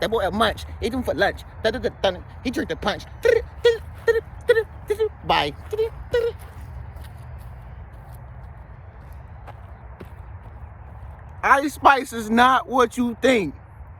That boy a munch. Eat him for lunch. He drink the punch. Bye. Ice Spice is not what you think.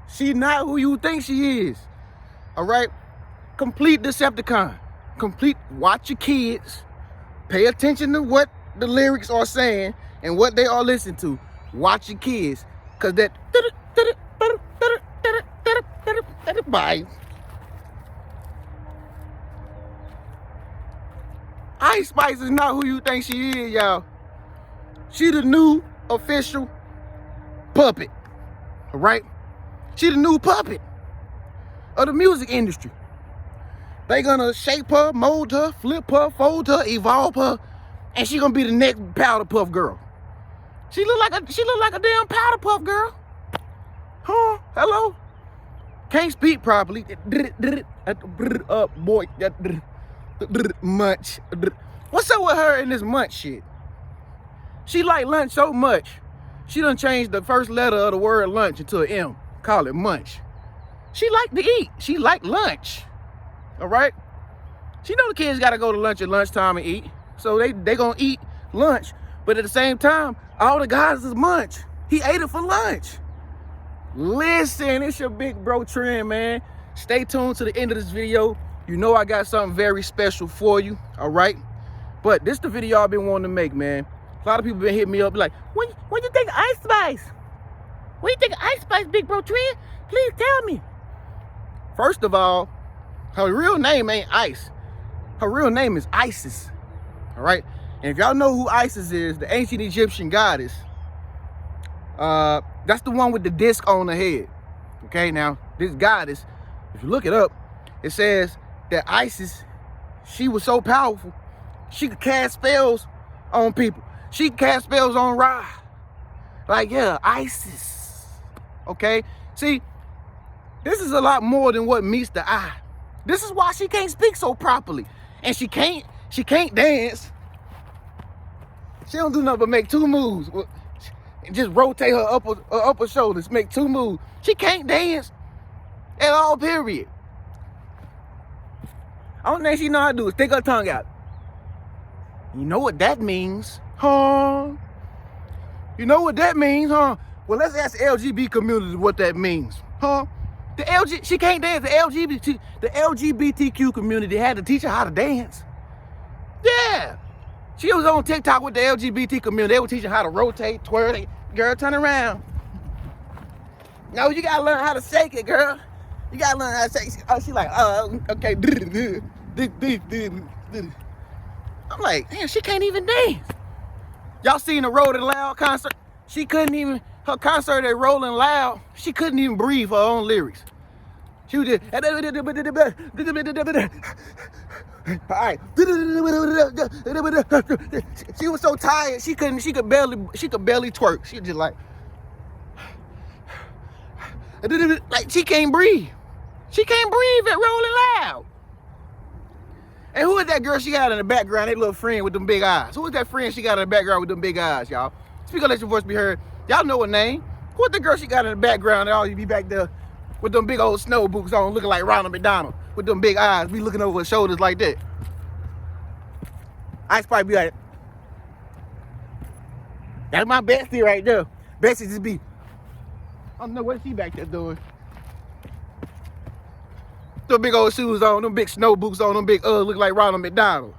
She's not who you think she is. All right? Complete Decepticon. Complete. Watch your kids. Pay attention to what the lyrics are saying and what they are listening to. Watch your kids. Because that... Bye. Ice Spice is not who you think she is, y'all. She the new official puppet. All right? She the new puppet of the music industry. They gonna shape her, mold her, flip her, fold her, evolve her, and she gonna be the next Powder Puff Girl. She look like a damn Powder Puff Girl. Huh? Hello? Can't speak properly. Boy, munch. What's up with her and this munch shit? She like lunch so much, she done changed the first letter of the word lunch into an M. Call it munch. She like to eat. She like lunch. All right? She know the kids got to go to lunch at lunchtime and eat. So they going to eat lunch. But at the same time, all the guys is munch. He ate it for lunch. Listen, it's your big bro Trend, man. Stay tuned to the end of this video. You know I got something very special for you. All right? But this the video I've been wanting to make, man. A lot of people been hitting me up like, when you think of Ice Spice? When you think of Ice Spice, big bro Trend? Please tell me. First of all, her real name ain't Ice. Her real name is Isis. All right? And if y'all know who Isis is, the ancient Egyptian goddess, that's the one with the disc on her head. Okay, now, this goddess, if you look it up, it says that Isis, she was so powerful, she could cast spells on people. She could cast spells on Ra. Like, yeah, Isis. Okay? See, this is a lot more than what meets the eye. This is why she can't speak so properly. And she can't dance. She don't do nothing but make two moves. Just rotate her upper shoulders, make two moves. She can't dance at all, period. Only thing she know how to do is stick her tongue out. You know what that means, huh? You know what that means, huh? Well, let's ask the LGBT community what that means, huh? She can't dance. The LGBTQ community had to teach her how to dance. Yeah. She was on TikTok with the LGBT community. They were teaching her how to rotate, twirl. Girl, turn around. No, you gotta learn how to shake it, girl. You gotta learn how to shake it. Oh, she like, okay. I'm like, damn, she can't even dance. Y'all seen the Rolling Loud concert? She couldn't even, her concert at Rolling Loud, she couldn't even breathe her own lyrics. She was just, all right. She was so tired, she could barely twerk. She was just like she can't breathe. She can't breathe at Rolling Loud. And who is that girl she got in the background, that little friend with them big eyes? Who is that friend she got in the background with them big eyes, y'all? Speak up, let your voice be heard. Y'all know her name. Who is the girl she got in the background that always be back there with them big old snow boots on, looking like Ronald McDonald, with them big eyes, be looking over her shoulders like that? Ice Spice be like, that's my bestie right there. Bestie just be, I don't know what she back there doing. Them big old shoes on, them big snow boots on, them big look like Ronald McDonald.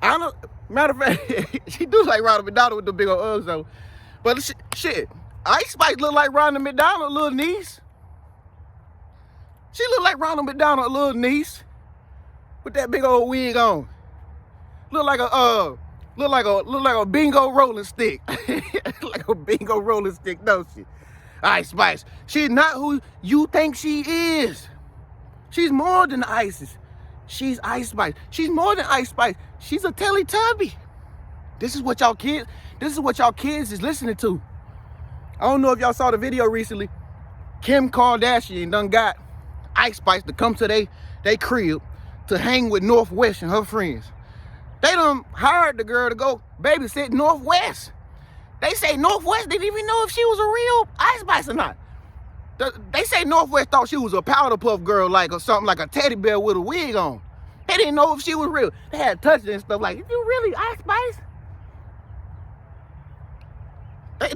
I don't know, matter of fact, she do like Ronald McDonald with the big old Uggs on. But shit, Ice Spice look like Ronald McDonald, little niece. She look like Ronald McDonald, little niece, with that big old wig on. Look like a bingo rolling stick. Like a bingo rolling stick, don't she? Ice Spice. She's not who you think she is. She's more than Isis. She's Ice Spice. She's more than Ice Spice. She's a Teletubby. This is what y'all kids is listening to. I don't know if y'all saw the video recently. Kim Kardashian done got Ice Spice to come to they crib to hang with Northwest and her friends. They done hired the girl to go babysit Northwest. They say Northwest didn't even know if she was a real Ice Spice or not. They say Northwest thought she was a powder puff girl, like, or something like a teddy bear with a wig on. They didn't know if she was real. They had touched it and stuff like, is you really Ice Spice?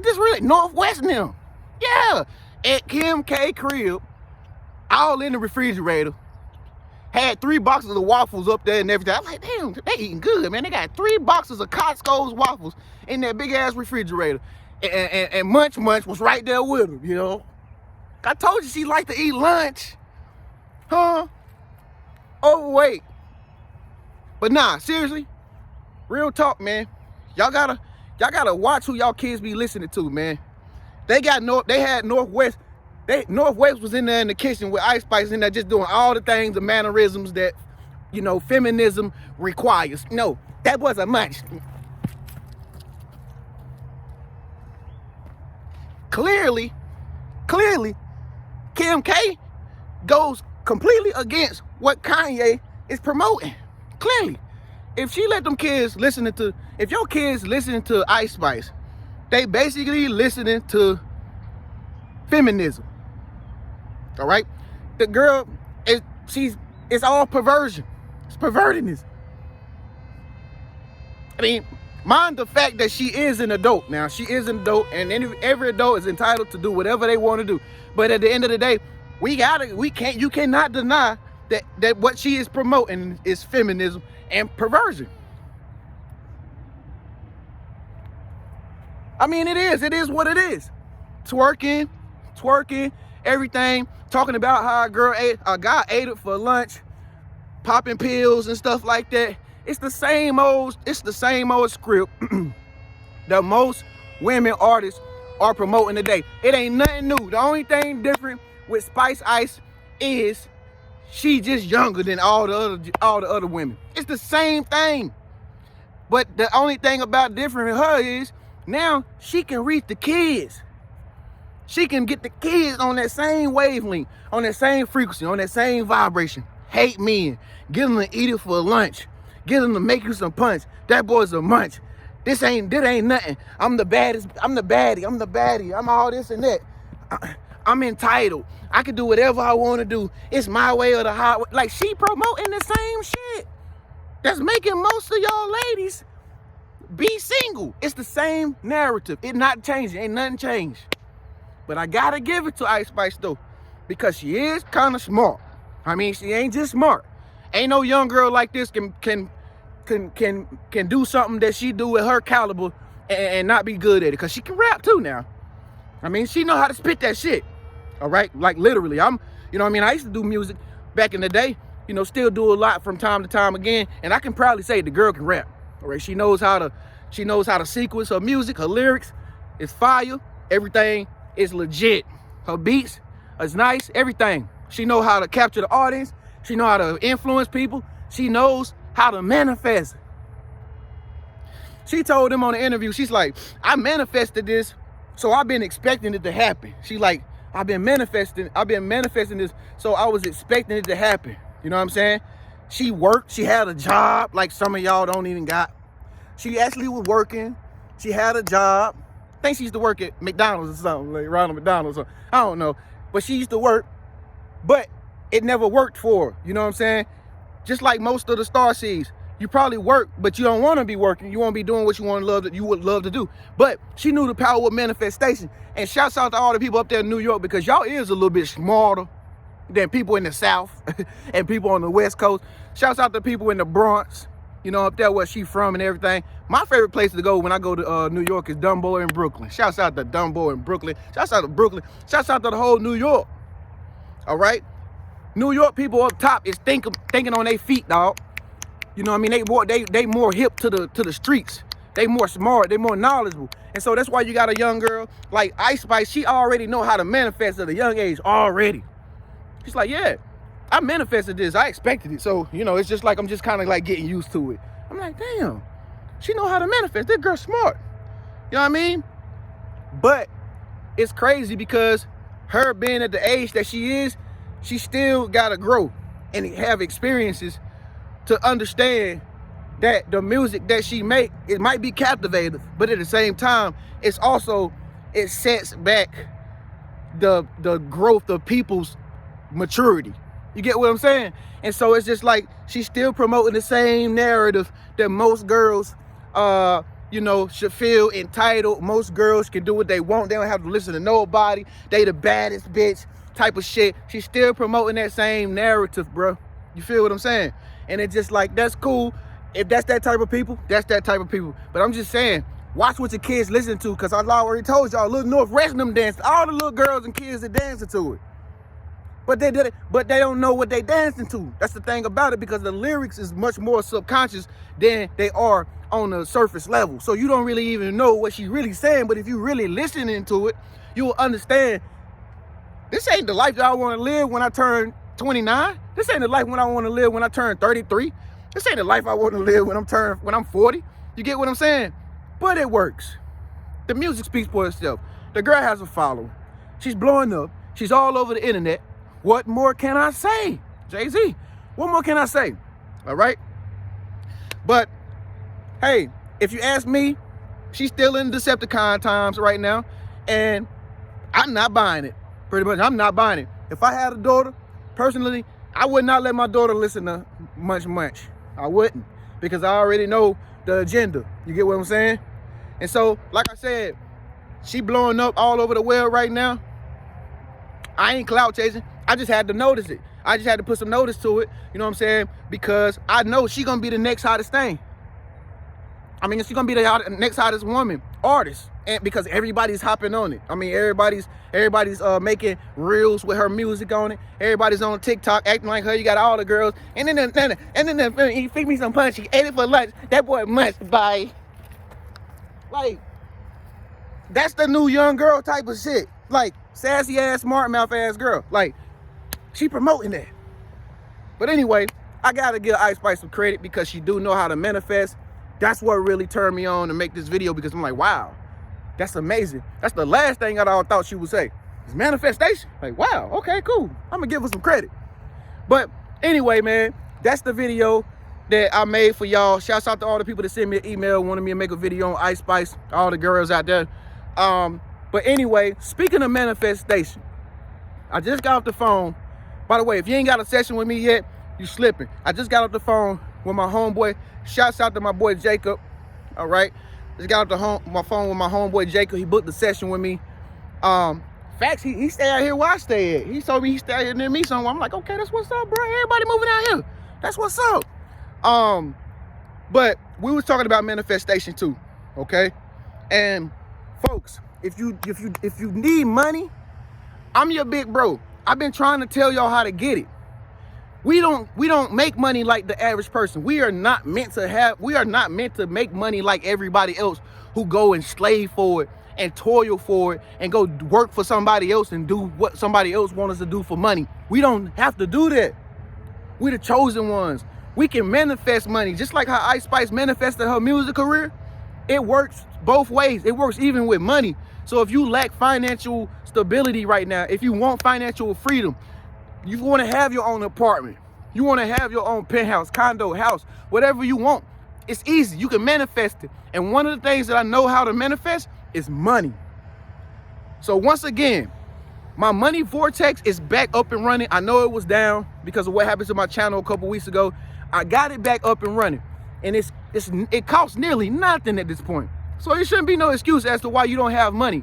This really Northwest now. Yeah. At Kim K crib, all in the refrigerator. Had 3 boxes of waffles up there and everything. I'm like, damn, they eating good, man. They got 3 boxes of Costco's waffles in that big ass refrigerator. And Munch was right there with them, you know. I told you she liked to eat lunch. Huh? Overweight. But nah, seriously, real talk, man. Y'all gotta watch who y'all kids be listening to, man. They had Northwest. Northwest was in there in the kitchen with Ice Spice in there just doing all the things, the mannerisms that, you know, feminism requires. No, that wasn't much. Clearly, Kim K goes completely against what Kanye is promoting. Clearly, if your kids listening to Ice Spice, they basically listening to feminism. All right, the girl it's all perversion. It's pervertiness. I mean, mind the fact that she is an adult now. She is an adult, and every adult is entitled to do whatever they want to do. But at the end of the day, you cannot deny that what she is promoting is feminism and perversion. I mean, it is what it is. Twerking, everything, talking about how a guy ate it for lunch, popping pills and stuff like that. It's the same old script that most women artists are promoting today. It ain't nothing new. The only thing different with Spice Ice is she just younger than all the other women. It's the same thing. But the only thing about different with her is now she can reach the kids. She can get the kids on that same wavelength, on that same frequency, on that same vibration. Hate men. Get them to eat it for lunch. Get them to make you some punch. That boy's a munch. This ain't nothing. I'm the baddest. I'm the baddie. I'm all this and that. I'm entitled. I can do whatever I want to do. It's my way or the highway. Like, she promoting the same shit that's making most of y'all ladies be single. It's the same narrative. It not changing. Ain't nothing changed. But I gotta give it to Ice Spice though, because she is kind of smart. I mean, she ain't just smart. Ain't no young girl like this can do something that she do with her caliber and not be good at it. Because she can rap too now. I mean, she know how to spit that shit. All right, like literally. I used to do music back in the day. You know, still do a lot from time to time again. And I can proudly say the girl can rap. All right, she knows how to sequence her music. Her lyrics is fire. Everything is legit. Her beats is nice. Everything. She know how to capture the audience. She know how to influence people. She knows how to manifest. She told them on the interview, she's like, I manifested this, so I've been expecting it to happen. She like, I've been manifesting this, so I was expecting it to happen. You know what I'm saying? She worked, she had a job like some of y'all don't even got. She actually was working. She had a job. I think she used to work at McDonald's or something, like Ronald McDonald's. I don't know. But she used to work, but it never worked for her. You know what I'm saying? Just like most of the starseeds, you probably work, but you don't want to be working. You want to be doing what you would love to do. But she knew the power of manifestation. And shouts out to all the people up there in New York, because y'all is a little bit smarter than people in the South and people on the West Coast. Shouts out to people in the Bronx, you know, up there where she from and everything. My favorite place to go when I go to New York is Dumbo in Brooklyn. Shouts out to Dumbo in Brooklyn. Shouts out to Brooklyn. Shouts out to the whole New York. All right? New York people up top is thinking on their feet, dog. You know what I mean? They more hip to the streets. They more smart. They more knowledgeable. And so that's why you got a young girl like Ice Spice. She already know how to manifest at a young age already. She's like, yeah, I manifested this. I expected it. So, you know, it's just like I'm just kind of like getting used to it. I'm like, damn, she know how to manifest. That girl's smart. You know what I mean? But it's crazy because her being at the age that she is, she still got to grow and have experiences to understand that the music that she make, it might be captivating, but at the same time, it's also, it sets back the growth of people's maturity. You get what I'm saying? And so it's just like she's still promoting the same narrative that most girls you know, should feel entitled. Most girls can do what they want. They don't have to listen to nobody. They the baddest bitch type of shit. She's still promoting that same narrative, bro. You feel what I'm saying? And it's just like, that's cool. If that's that type of people, that's that type of people. But I'm just saying, watch what your kids listen to, because I already told y'all, Little North West and them dance. All the little girls and kids are dancing to it. But they did it, but they don't know what they dancing to. That's the thing about it, because the lyrics is much more subconscious than they are on the surface level. So you don't really even know what she's really saying, but if you really listening to it, you will understand, this ain't the life that I want to live when I turn 29. This ain't the life when I want to live when I turn 33. This ain't the life I want to live when I'm 40. You get what I'm saying? But it works. The music speaks for itself. The girl has a following. She's blowing up. She's all over the internet. What more can I say? Jay-Z, what more can I say? All right? But, hey, if you ask me, she's still in Decepticon times right now, and I'm not buying it. Pretty much, I'm not buying it. If I had a daughter, personally, I would not let my daughter listen to much. I wouldn't, because I already know the agenda. You get what I'm saying? And so, like I said, she blowing up all over the world right now. I ain't clout chasing. I just had to notice it. I just had to put some notice to it. You know what I'm saying? Because I know she gonna be the next hottest thing. I mean, she's gonna be the next hottest woman, artist, and because everybody's hopping on it. I mean, everybody's making reels with her music on it. Everybody's on TikTok acting like her. You got all the girls, and then he feed me some punch. He ate it for lunch. That boy must buy. Like, that's the new young girl type of shit. Like, sassy ass, smart mouth ass girl. Like, she promoting that. But anyway, I gotta give Ice Spice some credit, because she do know how to manifest. That's what really turned me on to make this video, because I'm like, wow, that's amazing. That's the last thing I thought she would say, is manifestation. Like, wow, okay, cool. I'm gonna give her some credit. But anyway, man, that's the video that I made for y'all. Shouts out to all the people that sent me an email, wanted me to make a video on Ice Spice, all the girls out there. But anyway, speaking of manifestation, I just got off the phone. By the way, if you ain't got a session with me yet, you slipping. I just got off the phone with my homeboy. Shouts out to my boy Jacob. All right, just got off my phone with my homeboy Jacob. He booked the session with me. Facts, he stay out here where I stay at. He told me he stay out here near me somewhere. I'm like, okay, that's what's up, bro. Everybody moving out here. That's what's up. But we was talking about manifestation too, okay? And folks, if you need money, I'm your big bro. I've been trying to tell y'all how to get it. We don't make money like the average person. We are not meant to make money like everybody else who go and slave for it and toil for it and go work for somebody else and do what somebody else wants us to do for money. We don't have to do that. We're the chosen ones. We can manifest money, just like how Ice Spice manifested her music career. It works both ways. It works even with money. So if you lack financial stability right now, if you want financial freedom, you want to have your own apartment, you want to have your own penthouse, condo, house, whatever you want, it's easy. You can manifest it. And one of the things that I know how to manifest is money. So once again, my money vortex is back up and running. I know it was down because of what happened to my channel a couple weeks ago. I got it back up and running, and it costs nearly nothing at this point. So it shouldn't be no excuse as to why you don't have money.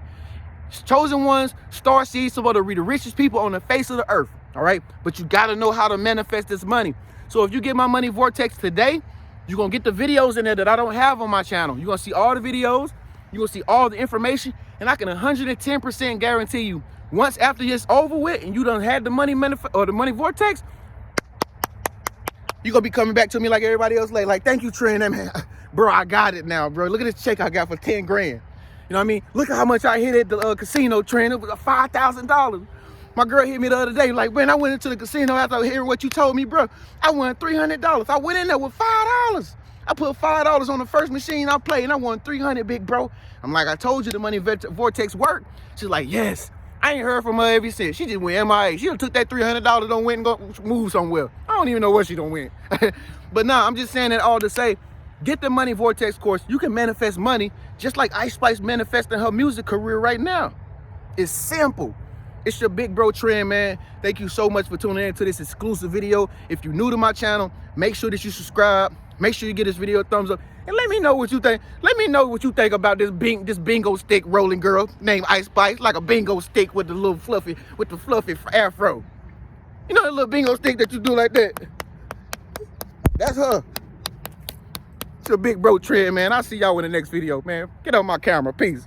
Chosen ones, star seeds, some of the richest people on the face of the earth. All right, but you got to know how to manifest this money. So if you get my money vortex today, you're gonna get the videos in there that I don't have on my channel. You're gonna see all the videos, you're gonna see all the information, and I can 110% guarantee you, once after it's over with and you done had the money the money vortex, you're gonna be coming back to me like everybody else, like thank you, Trent. Man, bro, I got it now, bro. Look at this check I got for 10 grand. You know what I mean? Look at how much I hit at the casino, Trent. It was $5,000. My girl hit me the other day, like, man, I went into the casino after hearing what you told me, bro. I won $300. I went in there with $5. I put $5 on the first machine I played, and I won $300, big bro. I'm like, I told you the money vortex worked. She's like, yes. I ain't heard from her ever since. She just went MIA. She done took that $300, don't win and go move somewhere. I don't even know where she don't win. But nah, I'm just saying that all to say, Get the Money Vortex course. You can manifest money just like Ice Spice manifesting her music career right now. It's simple. It's your big bro Trend, man. Thank you so much for tuning in to this exclusive video. If you're new to my channel, make sure that you subscribe. Make sure you give this video a thumbs up. And let me know what you think. Let me know what you think about this bingo stick rolling girl named Ice Spice. Like a bingo stick with the little fluffy, afro. You know that little bingo stick that you do like that? That's her. It's your big bro Trend, man. I'll see y'all in the next video, man. Get on my camera. Peace.